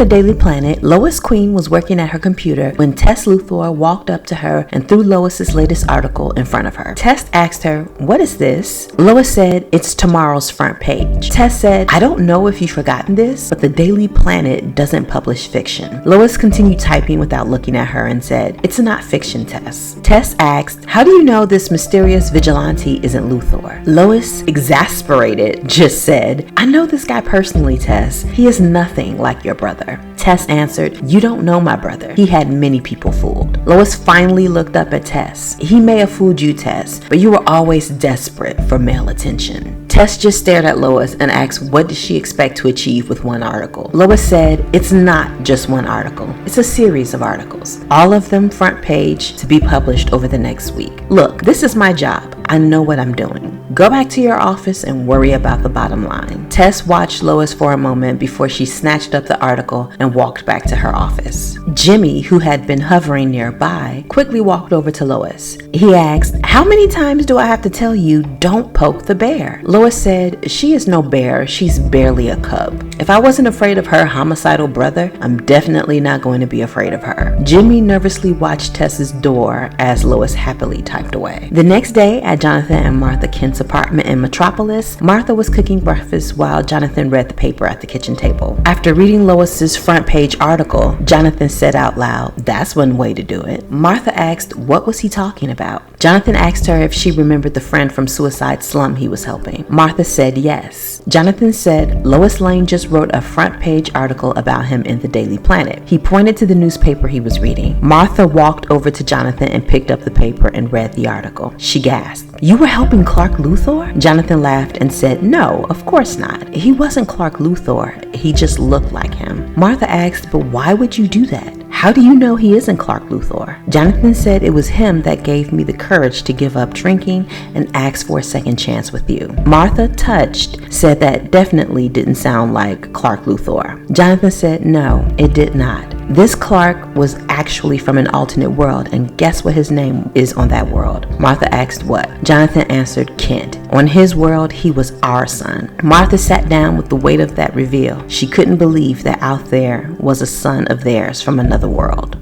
the Daily Planet, Lois Queen was working at her computer when Tess Luthor walked up to her and threw Lois's latest article in front of her. Tess asked her, "What is this?" Lois said, "It's tomorrow's front page." Tess said, "I don't know if you've forgotten this, but the Daily Planet doesn't publish fiction." Lois continued typing without looking at her and said, "It's not fiction, Tess." Tess asked, "How do you know this mysterious vigilante isn't Luthor?" Lois, exasperated, just said, "I know this guy personally, Tess. He is nothing like your brother." Tess answered, "You don't know my brother. He had many people fooled." Lois finally looked up at Tess. "He may have fooled you, Tess, but you were always desperate for male attention." Tess just stared at Lois and asked what did she expect to achieve with one article. Lois said, "It's not just one article. It's a series of articles. All of them front page to be published over the next week. Look, this is my job. I know what I'm doing. Go back to your office and worry about the bottom line." Tess watched Lois for a moment before she snatched up the article and walked back to her office. Jimmy, who had been hovering nearby, quickly walked over to Lois. He asked, "How many times do I have to tell you don't poke the bear?" Lois said, "She is no bear. She's barely a cub. If I wasn't afraid of her homicidal brother, I'm definitely not going to be afraid of her." Jimmy nervously watched Tess's door as Lois happily typed away. The next day, at Jonathan and Martha Kent's apartment in Metropolis, Martha was cooking breakfast while Jonathan read the paper at the kitchen table. After reading Lois's front page article, Jonathan said out loud, "That's one way to do it." Martha asked, what was he talking about? Jonathan asked her if she remembered the friend from Suicide Slum he was helping. Martha said yes. Jonathan said Lois Lane just wrote a front page article about him in the Daily Planet. He pointed to the newspaper he was reading. Martha walked over to Jonathan and picked up the paper and read the article. She gasped, "You were helping Clark Luthor?" Jonathan laughed and said, "No, of course not. He wasn't Clark Luthor. He just looked like him." Martha asked, "But why would you do that? How do you know he isn't Clark Luthor?" Jonathan said, "It was him that gave me the courage to give up drinking and ask for a second chance with you." Martha, touched, said that definitely didn't sound like Clark Luthor. Jonathan said, "No, it did not. This Clark was actually from an alternate world, and guess what his name is on that world?" Martha asked, "What?" Jonathan answered, "Kent. On his world, he was our son." Martha sat down with the weight of that reveal. She couldn't believe that out there was a son of theirs from another world.